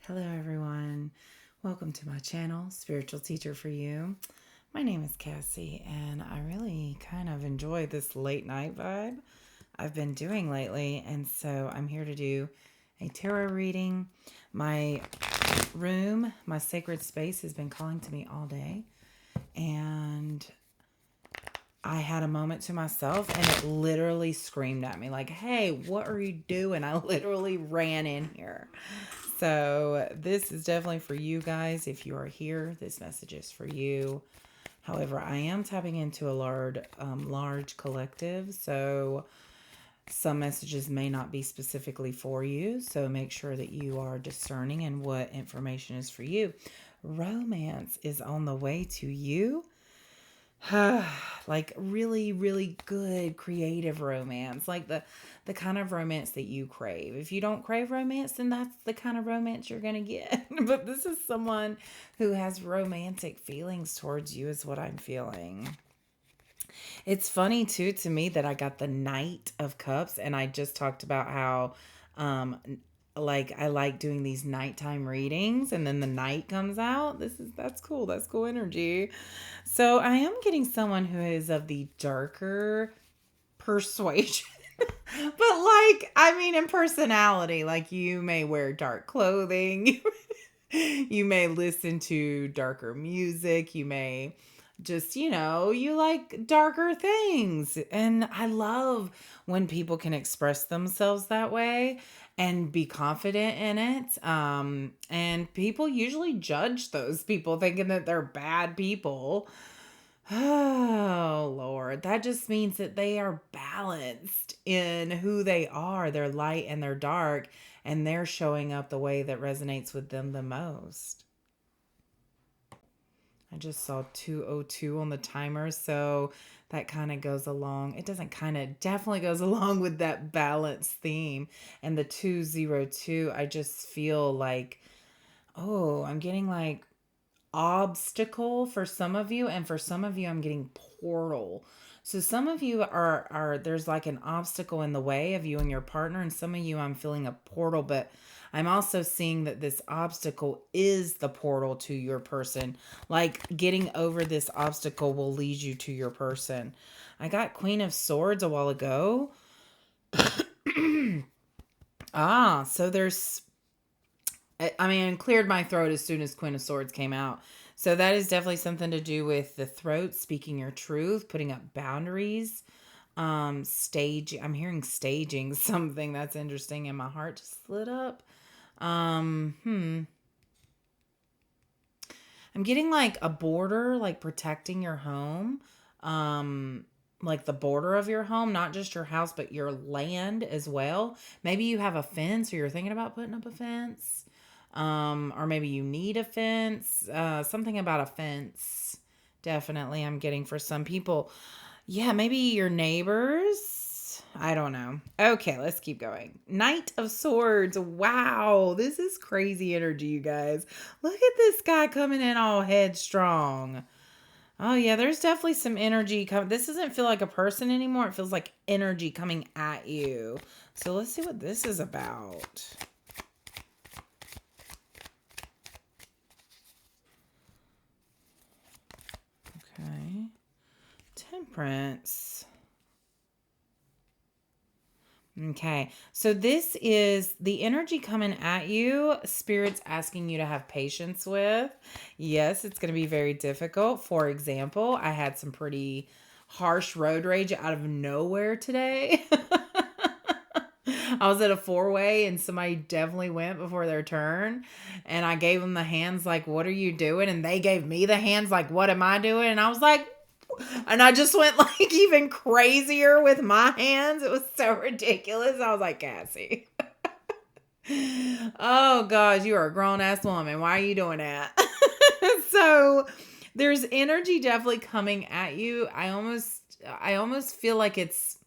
Hello, everyone. Welcome to my channel, Spiritual Teacher for You. My name is Cassie, and I really kind of enjoy this late night vibe I've been doing lately. And so I'm here to do a tarot reading. My room, my sacred space, has been calling to me all day. And I had a moment to myself, and it literally screamed at me like, "Hey, what are you doing?" I literally ran in here. So this is definitely for you guys. If you are here, this message is for you. However, I am tapping into a large collective, so some messages may not be specifically for you. So make sure that you are discerning in what information is for you. Romance is on the way to you. Like really, really good creative romance, like the kind of romance that you crave. If you don't crave romance, then that's the kind of romance you're gonna get. But this is someone who has romantic feelings towards you, is what I'm feeling. It's funny too to me that I got the Knight of Cups, and I just talked about how um like I like doing these nighttime readings, and then the night comes out. That's cool. That's cool energy. So I am getting someone who is of the darker persuasion. But I mean, in personality, like you may wear dark clothing. You may listen to darker music. You may just, you like darker things. And I love when people can express themselves that way and be confident in it. And people usually judge those people thinking that they're bad people. Oh, Lord. That just means that they are balanced in who they are, their light and their dark, and they're showing up the way that resonates with them the most. I just saw 202 on the timer, so that kind of goes along. It doesn't kind of, definitely goes along with that balance theme. And the 202, I just feel like, oh, I'm getting like obstacle for some of you, and for some of you I'm getting portal. So some of you are there's like an obstacle in the way of you and your partner, and some of you I'm feeling a portal, but I'm also seeing that this obstacle is the portal to your person. Like getting over this obstacle will lead you to your person. I got Queen of Swords a while ago. So there's, I mean, cleared my throat as soon as Queen of Swords came out. So that is definitely something to do with the throat, speaking your truth, putting up boundaries, stage. I'm hearing staging something that's interesting, and my heart just lit up. I'm getting like a border, like protecting your home. Like the border of your home, not just your house, but your land as well. Maybe you have a fence, or you're thinking about putting up a fence. Or maybe you need a fence. Something about a fence. Definitely, I'm getting for some people. Yeah, maybe your neighbors. I don't know. Okay, let's keep going. Knight of Swords. Wow, this is crazy energy, you guys. Look at this guy coming in all headstrong. Oh, yeah, there's definitely some energy coming. This doesn't feel like a person anymore. It feels like energy coming at you. So let's see what this is about. Okay. Temperance. Okay, so this is the energy coming at you. Spirit's asking you to have patience with. Yes, it's going to be very difficult. For example, I had some pretty harsh road rage out of nowhere today. I was at a four-way, and somebody definitely went before their turn. And I gave them the hands like, "What are you doing?" And they gave me the hands like, "What am I doing?" And I was like, and I just went like even crazier with my hands. It was so ridiculous. I was like, Cassie. Oh gosh, you are a grown ass woman. Why are you doing that? So there's energy definitely coming at you. I almost feel like it's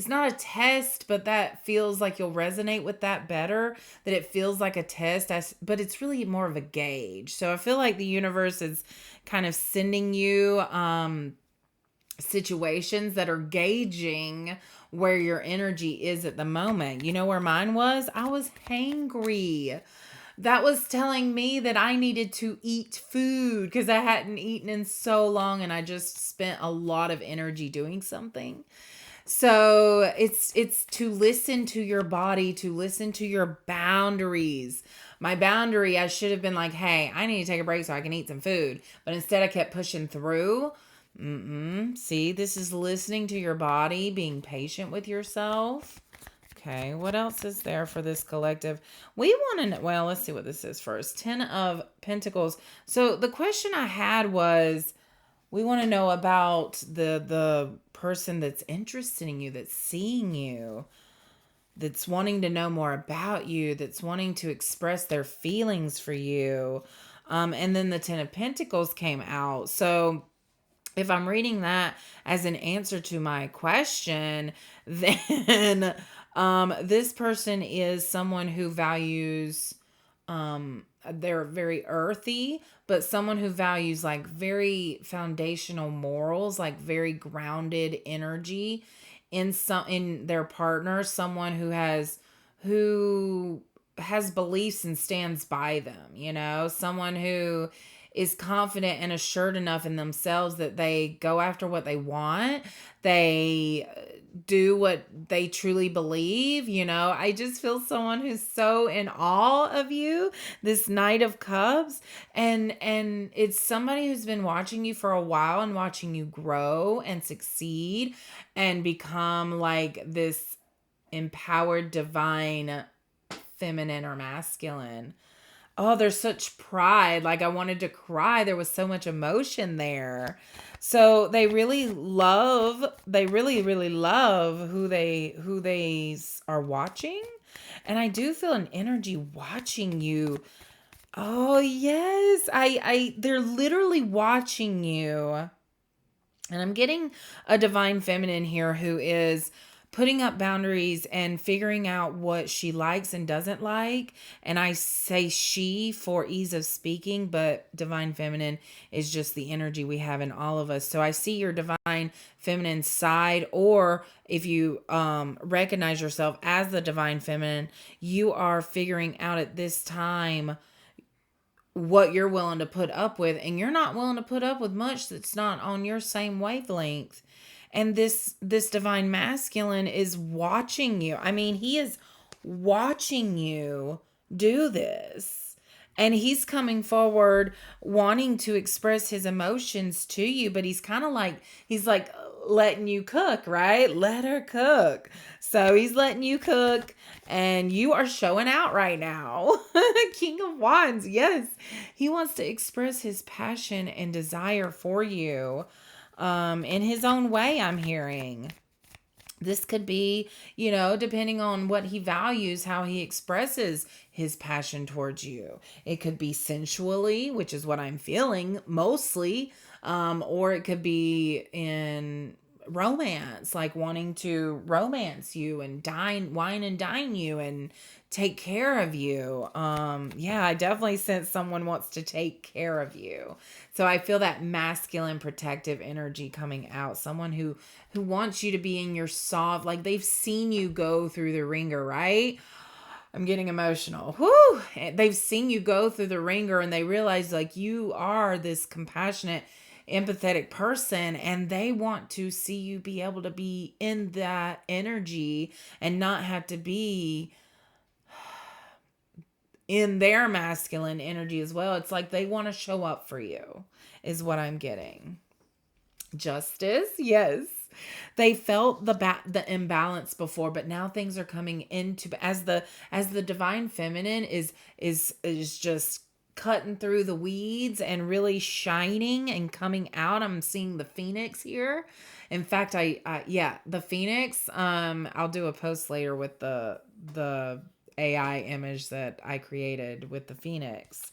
not a test, but that feels like you'll resonate with that better. That it feels like a test, but it's really more of a gauge. So I feel like the universe is kind of sending you situations that are gauging where your energy is at the moment. You know where mine was? I was hangry. that was telling me that I needed to eat food because I hadn't eaten in so long and I just spent a lot of energy doing something. So it's to listen to your body, to listen to your boundaries. My boundary, I should have been like, hey, I need to take a break so I can eat some food. But instead I kept pushing through. See, this is listening to your body, being patient with yourself. Okay, what else is there for this collective? We want to know, well, let's see what this is first. 10 of Pentacles. So the question I had was, we want to know about the person that's interested in you, that's seeing you, that's wanting to know more about you, that's wanting to express their feelings for you. And then the 10 of Pentacles came out. So if I'm reading that as an answer to my question, then this person is someone who values, they're very earthy, but someone who values like very foundational morals, like very grounded energy in their partner, someone who has beliefs and stands by them, someone who is confident and assured enough in themselves that they go after what they want. They do what they truly believe. I just feel someone who's so in awe of you, this Knight of Cups. And it's somebody who's been watching you for a while and watching you grow and succeed and become like this empowered divine feminine or masculine. Oh, there's such pride. Like I wanted to cry. There was so much emotion there. So they really really love who they are watching. And I do feel an energy watching you. Oh, yes. They're literally watching you. And I'm getting a divine feminine here who is putting up boundaries and figuring out what she likes and doesn't like. And I say she for ease of speaking, but divine feminine is just the energy we have in all of us. So I see your divine feminine side, or if you recognize yourself as the divine feminine, you are figuring out at this time what you're willing to put up with, and you're not willing to put up with much that's not on your same wavelength. And this divine masculine is watching you. I mean, he is watching you do this. And he's coming forward wanting to express his emotions to you, but he's like letting you cook, right? Let her cook. So he's letting you cook and you are showing out right now. King of Wands, yes. He wants to express his passion and desire for you. In his own way, I'm hearing. This could be, depending on what he values, how he expresses his passion towards you. It could be sensually, which is what I'm feeling mostly, or it could be in romance, like wanting to romance you and wine and dine you and take care of you. Yeah, I definitely sense someone wants to take care of you. So I feel that masculine protective energy coming out. Someone who wants you to be in your soft, like they've seen you go through the ringer, right? I'm getting emotional. Whoo! They've seen you go through the ringer and they realize like you are this compassionate, empathetic person, and they want to see you be able to be in that energy and not have to be in their masculine energy as well. It's like they want to show up for you is what I'm getting. Justice, yes. They felt the imbalance before, but now things are coming into as the divine feminine is just cutting through the weeds and really shining and coming out. I'm seeing the phoenix here. In fact, the phoenix. I'll do a post later with the AI image that I created with the phoenix.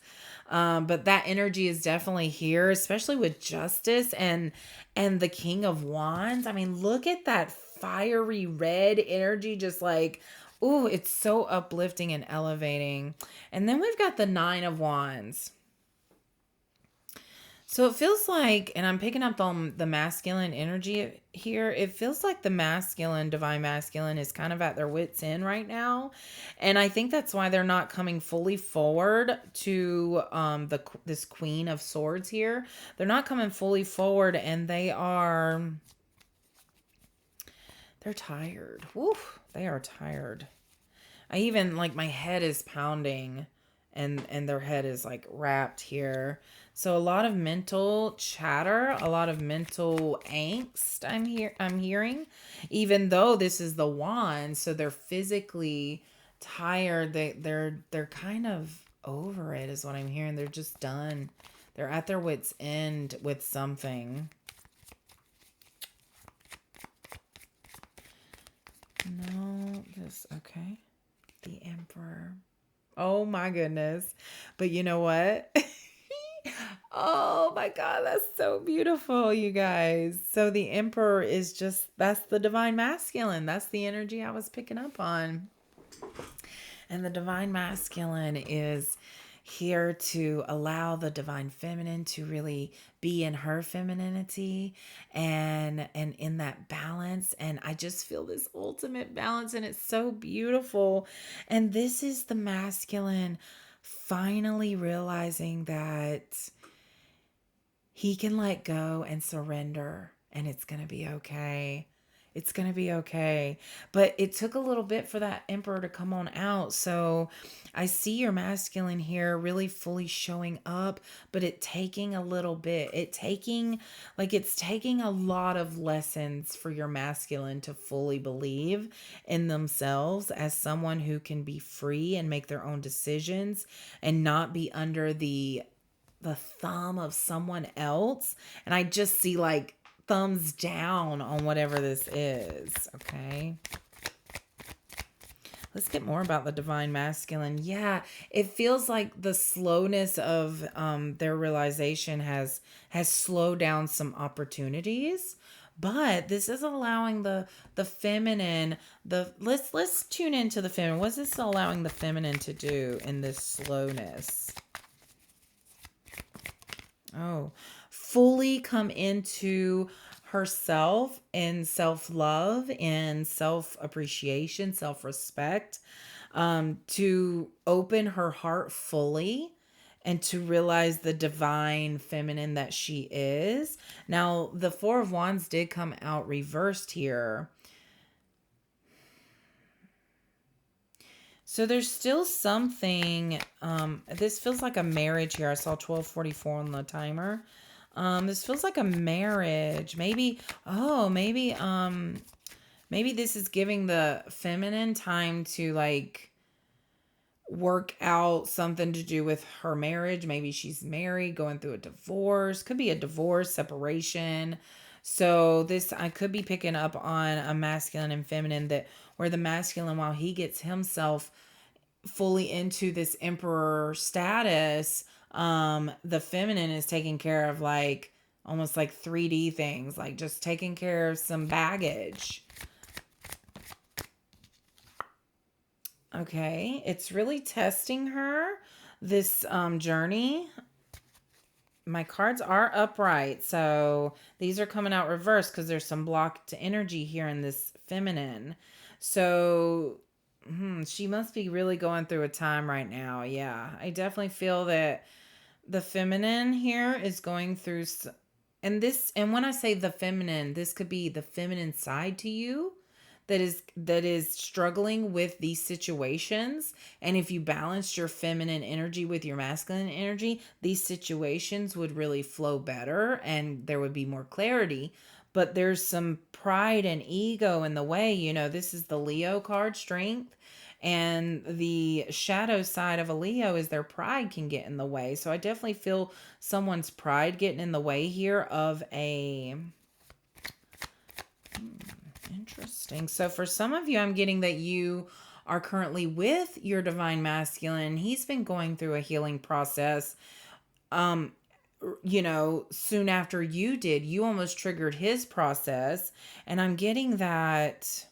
But that energy is definitely here, especially with justice and the King of Wands. I mean, look at that fiery red energy, just like, ooh, it's so uplifting and elevating. And then we've got the Nine of Wands. So it feels like, and I'm picking up on the masculine energy here. It feels like the masculine, divine masculine, is kind of at their wits' end right now, and I think that's why they're not coming fully forward to this Queen of Swords here. They're not coming fully forward, and they're tired. Woo, they are tired. I even like my head is pounding and their head is like wrapped here. So a lot of mental chatter, a lot of mental angst I'm hearing, even though this is the wand, so they're physically tired. They're kind of over it is what I'm hearing. They're just done. They're at their wits end with something. No, this okay. The Emperor. Oh my goodness. But you know what? Oh my God, that's so beautiful, you guys. So the Emperor is just, that's the divine masculine. That's the energy I was picking up on. And the divine masculine is here to allow the divine feminine to really be in her femininity and in that balance. And I just feel this ultimate balance, and it's so beautiful. And this is the masculine finally realizing that he can let go and surrender, and it's going to be okay. It's going to be okay. But it took a little bit for that emperor to come on out. So I see your masculine here really fully showing up, but it taking a little bit. It's taking a lot of lessons for your masculine to fully believe in themselves as someone who can be free and make their own decisions and not be under the thumb of someone else. And I just see like thumbs down on whatever this is. Okay. Let's get more about the divine masculine. Yeah, it feels like the slowness of their realization has slowed down some opportunities, but this is allowing the feminine. The let's tune into the feminine. What's this allowing the feminine to do in this slowness? Oh, fully come into herself and self love and self appreciation, self respect, to open her heart fully and to realize the divine feminine that she is. Now, the Four of Wands did come out reversed here. So there's still something, this feels like a marriage here. I saw 1244 on the timer. This feels like a marriage. Maybe this is giving the feminine time to like work out something to do with her marriage. Maybe she's married, going through a divorce. Could be a divorce, separation. So this, I could be picking up on a masculine and feminine, that where the masculine, while he gets himself fully into this emperor status, the feminine is taking care of like almost like 3D things, like just taking care of some baggage. Okay, it's really testing her, this journey. My cards are upright, so these are coming out reversed because there's some blocked energy here in this feminine. So she must be really going through a time right now. Yeah, I definitely feel that the feminine here is going through and when I say the feminine, this could be the feminine side to you that is struggling with these situations. And if you balanced your feminine energy with your masculine energy, these situations would really flow better and there would be more clarity. But there's some pride and ego in the way. This is the Leo card, strength. And the shadow side of a Leo is their pride can get in the way. So I definitely feel someone's pride getting in the way here of a interesting. So for some of you, I'm getting that you are currently with your divine masculine. He's been going through a healing process. Soon after you almost triggered his process. And I'm getting that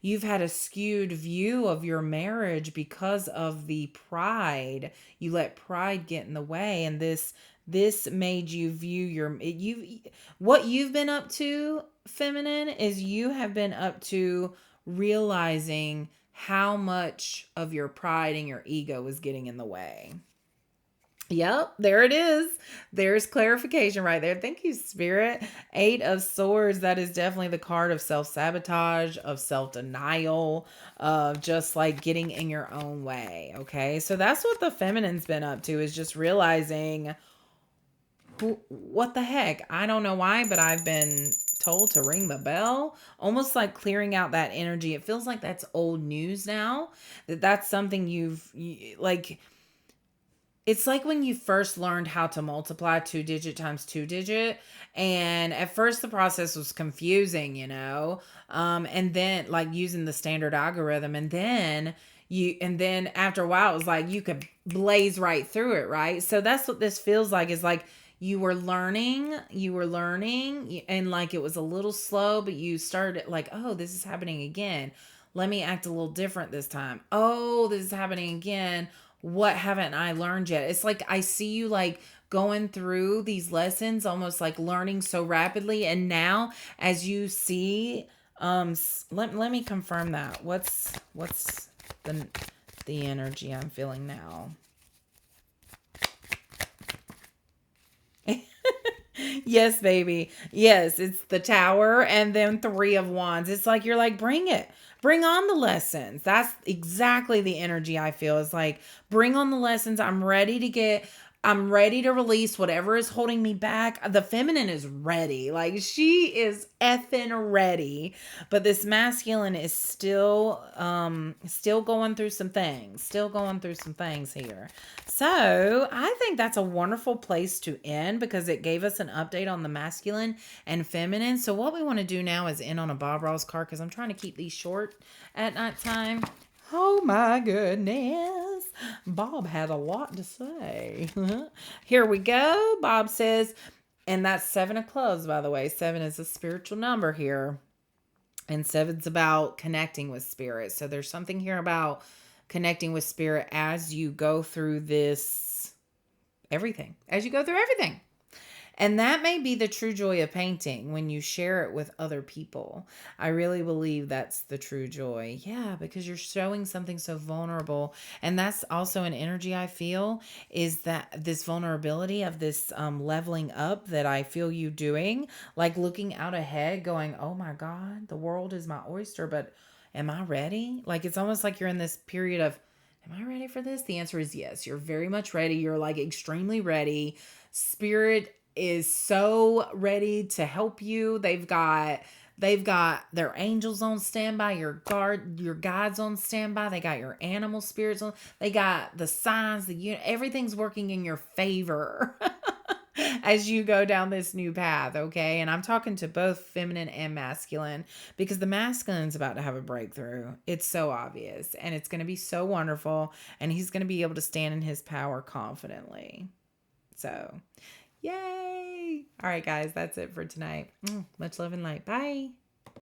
you've had a skewed view of your marriage because of the pride. You let pride get in the way, and this made you view what you've been up to, feminine, is you have been up to realizing how much of your pride and your ego was getting in the way. Yep, there it is. There's clarification right there. Thank you, Spirit. Eight of Swords. That is definitely the card of self sabotage, of self denial, of just like getting in your own way. Okay, so that's what the feminine's been up to, is just realizing what the heck. I don't know why, but I've been told to ring the bell, almost like clearing out that energy. It feels like that's old news now. That's something like, it's like when you first learned how to multiply 2-digit times 2-digit. And at first the process was confusing, and then like using the standard algorithm. And then after a while, it was like you could blaze right through it, right? So that's what this feels like, is like you were learning, and like it was a little slow, but you started like, oh, this is happening again. Let me act a little different this time. Oh, this is happening again. What haven't I learned yet? It's like I see you like going through these lessons, almost like learning so rapidly. And now, as you see, let me confirm that. What's the energy I'm feeling now? Yes, baby. Yes, it's the Tower and then Three of Wands. It's like you're like, bring it. Bring on the lessons. That's exactly the energy I feel. Is like, bring on the lessons. I'm ready to release whatever is holding me back. The feminine is ready. Like, she is effing ready. But this masculine is still going through some things. Still going through some things here. So I think that's a wonderful place to end, because it gave us an update on the masculine and feminine. So what we want to do now is end on a Bob Ross card, because I'm trying to keep these short at nighttime. Oh my goodness. Bob had a lot to say. Here we go. Bob says, and that's 7 of clubs, by the way. 7 is a spiritual number here. And 7's about connecting with spirit. So there's something here about connecting with spirit as you go through everything. As you go through everything. And that may be the true joy of painting, when you share it with other people. I really believe that's the true joy. Yeah, because you're showing something so vulnerable. And that's also an energy I feel, is that this vulnerability of this leveling up that I feel you doing, like looking out ahead going, oh my God, the world is my oyster, but am I ready? Like, it's almost like you're in this period of, am I ready for this? The answer is yes. You're very much ready. You're like extremely ready. Spirit is so ready to help you. They've got their angels on standby, your guides on standby. They got your animal spirits on. They got the signs, everything's working in your favor as you go down this new path, okay? And I'm talking to both feminine and masculine, because the masculine's about to have a breakthrough. It's so obvious, and it's going to be so wonderful, and he's going to be able to stand in his power confidently. So, yay! All right, guys, that's it for tonight. Much love and light. Bye.